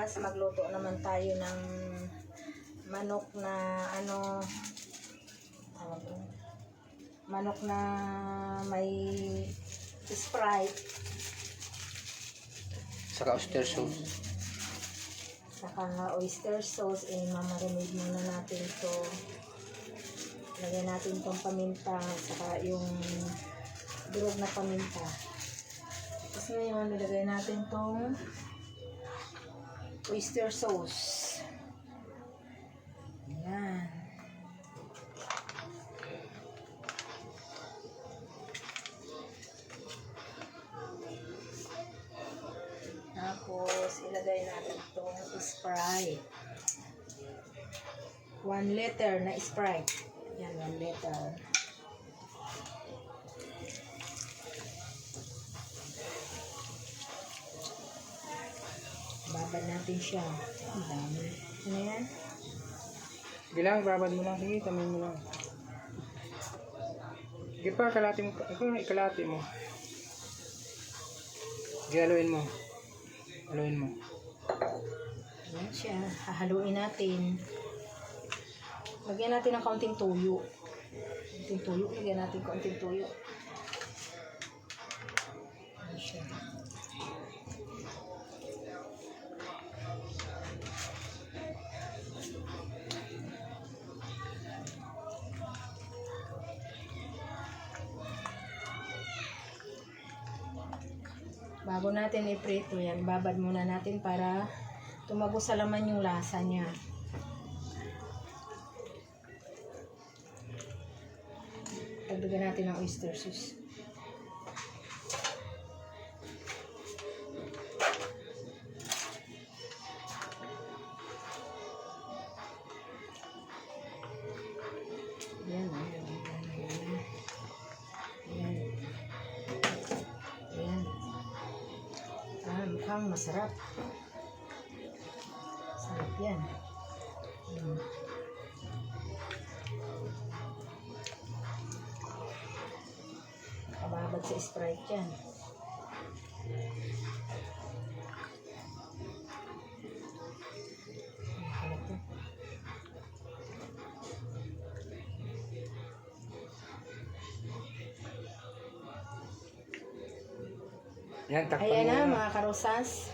bukas magluto naman tayo ng manok na manok na may Sprite saka oyster sauce. Saka oyster sauce. Mamarinate muna natin ito. Lagyan natin itong paminta, saka yung durog na paminta. Tapos ngayon, nilagay natin itong oyster sauce. Ayan. Tapos, ilagay natin itong Sprite. 1 liter na Sprite. Yan, 1 liter. Babad natin siya. Ang dami. Ano yan? Bilang, babad mo lang. Sige, tamin mo lang. Sige pa, kalati mo. Ikaw, ikalati mo. Sige, haluin mo. Haluin mo. Ayan siya. Hahaluin natin. Lagyan natin ng kaunting tuyo. Kaunting tuyo. Lagyan natin kaunting tuyo. Ayan siya. Bago natin iprito yan, babad muna natin para tumago sa laman yung lasa niya. Dagdagan natin ng oyster sauce. Ayan, ayan, ayan, ayan. Ayan. Mukhang masarap. Sarap yan. Kababad sa Sprite yan. Yan, takpan Ayan na muna. mga karusas.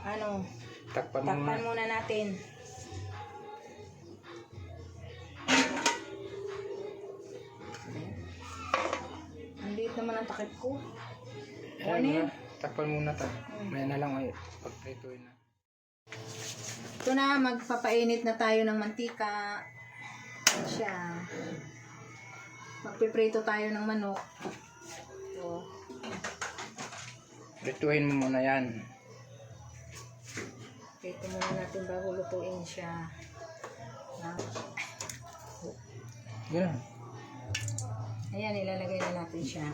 Takpan Takpan muna. muna natin. Ang liit naman ang takip ko. Ayan Ano na. yan? Takpan muna ta. May na lang ay pagprituin na. Ito na, magpapainit na tayo ng mantika. Ayan siya. Magpiprito tayo ng manok. Ito. Prituin mo muna yan. Prito muna natin bago lutuin siya. Yan. Ayan, ilalagay na natin siya.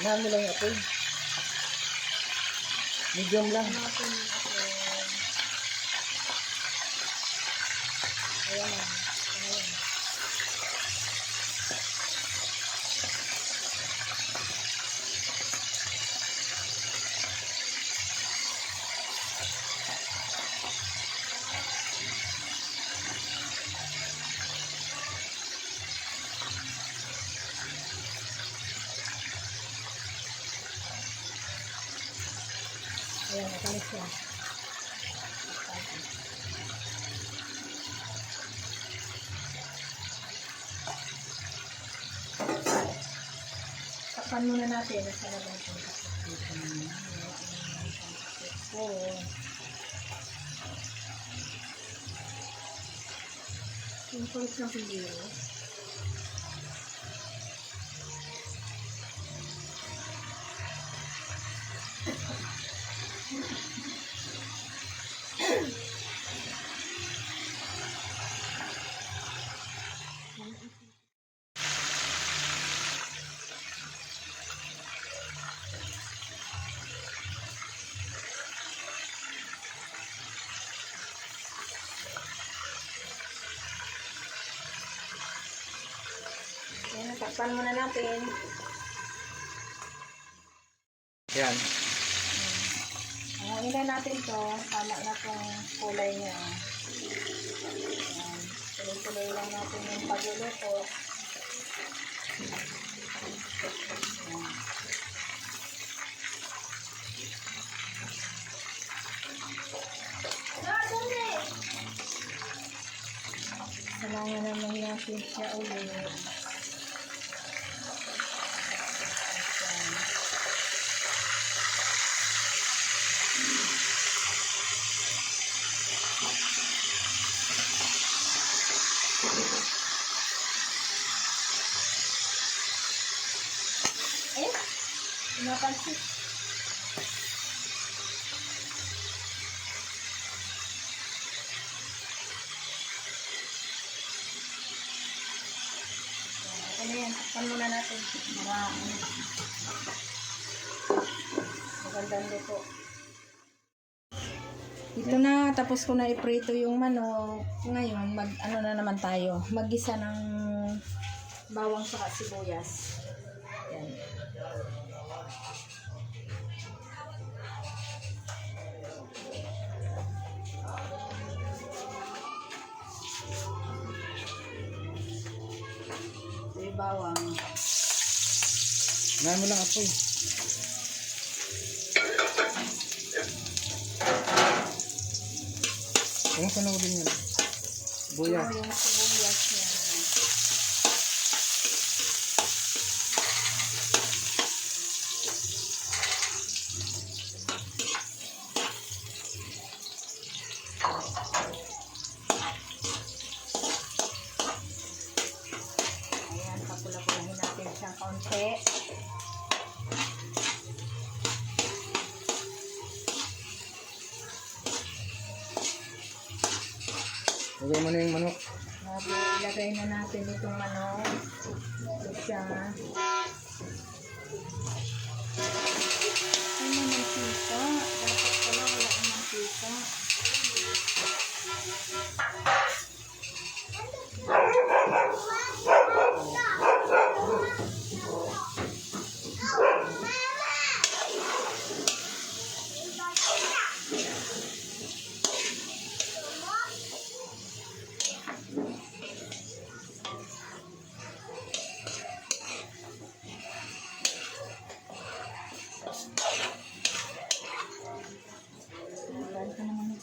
Yan mo lang yung apoy. Medium lang. Ayan na. Ayan. Ayan, nakalis siya. Takpan muna natin. Nasa labang ito. Oo. Yung kulit ng piliyo. Takpan muna natin. Yan. Hangin natin to. Tama na tong kulay niya. Ayan. Tuloy-tuloy lang natin yung pagluluto. Ayan. Salangan naman natin siya ulit. Ayan. Eh, pinapansin. Ano yan, takpan muna natin. Magandang luto. Ito na, tapos ko na iprito yung manok. Ngayon, ano na naman tayo. Mag-gisa ng bawang saka sibuyas. Yan. Ito yung bawang. Ngayon mo lang apoy. Kung saan din yan? Buya. Ito yung sibuyas niya. Ayan, papula-pulahin natin siyang kaunti. Lagay mo na yung manok. Bago ilagay na natin itong manok. Ito siya. Ay, mantika. Dapat pala wala ang mantika. Lagyan ka naman ng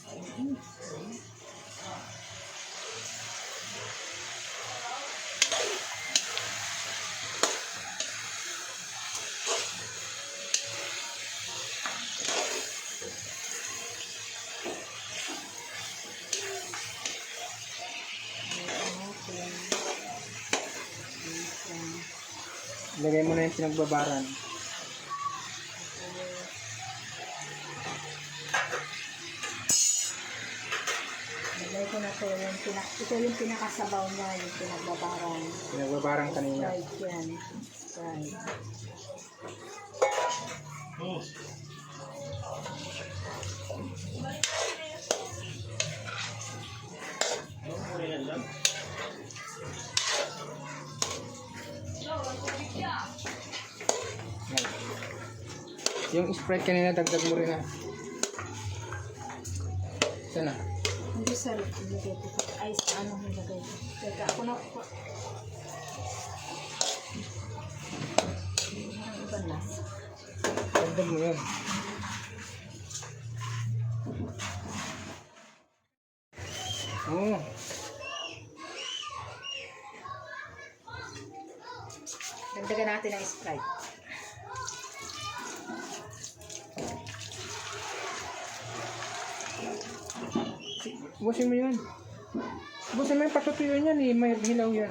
Lagay mo na yung pinagbabaran. Lagay ko na to yung ito yung pinakasabaw niya, yung pinagbabarang. Pinagbabaran kanina. Right yan. Right. Yung Sprite kanina, dagdag mo rin na. Sana. Hindi sir, ilagay ko. Ay, sa ano nilagay ko. Teka, ako na. Parang ibang lasa. Dagdag mo yun. Oo. Dagdagan natin ang Sprite. Busin mo yan. Busin mo yung patutuyuan yan eh. May hilaw yan.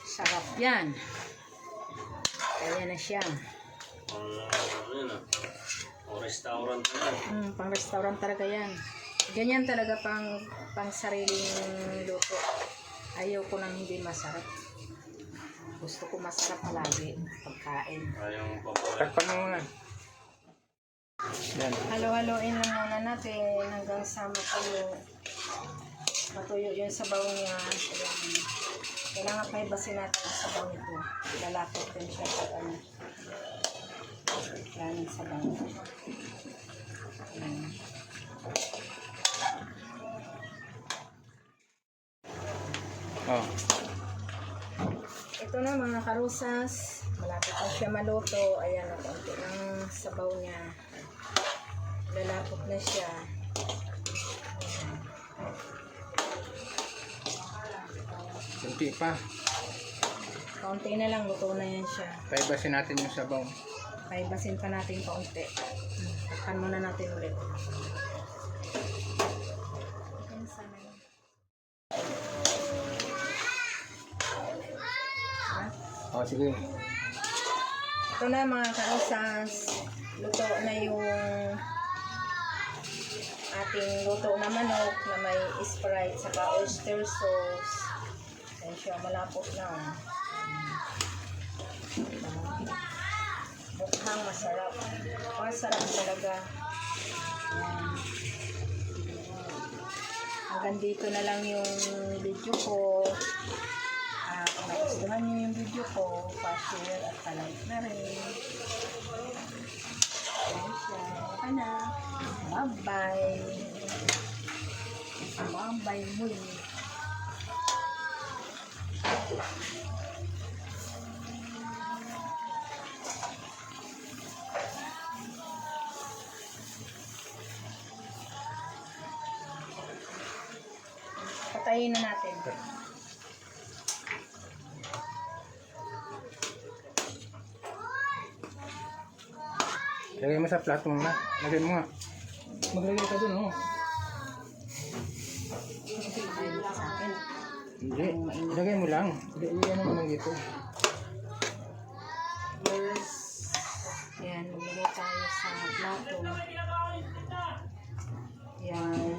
Sarap yan. Kaya na siya. Restaurant na. Pang restaurant talaga yan. Ganyan talaga pang sariling luto. Ayaw ko nang hindi masarap. Gusto ko masarap palagi pagkain. Yung paborito. Takpan mo muna. Yan. Halo-haloin lang muna natin hanggang sa matuyo yung sabaw niya. Ayan. Kailangan pa ibasin natin ang sabaw nito. Lalapot din siya sa ano. Yan ang sabaw. Ayan. Oh. Ito na mga karusas. Malapit na siya maluto. Ayan, ang konti ng sabaw niya. Lalapot na siya. Kunti pa. Kaunti na lang, luto na yan siya. Paibasin natin yung sabaw. Paibasin pa natin kaunti. Takpan muna natin ulit. Ayan, sana yun. Oh, sige. Ito na mga karusas. Luto na yung ating luto na manok na may Sprite saka oyster sauce. Ayan siya, malapot na. Mukhang masarap. Masarap talaga. Ayan. Hanggang dito na lang yung video ko. Kung nagustuhan nyo yung video ko, pa-share at pa-like na rin. Ayan siya. Baka na. Bye-bye. Bye-bye muli. Patayin na natin. Lagay mo sa plato mo na. Lagay mo nga. Maglagay ka dun, oh. Patayin mo sa akin. Hindi. Lagay mo lang. Iyan mo lang dito. Yes. Ayan, lumili tayo sa plato. Yan.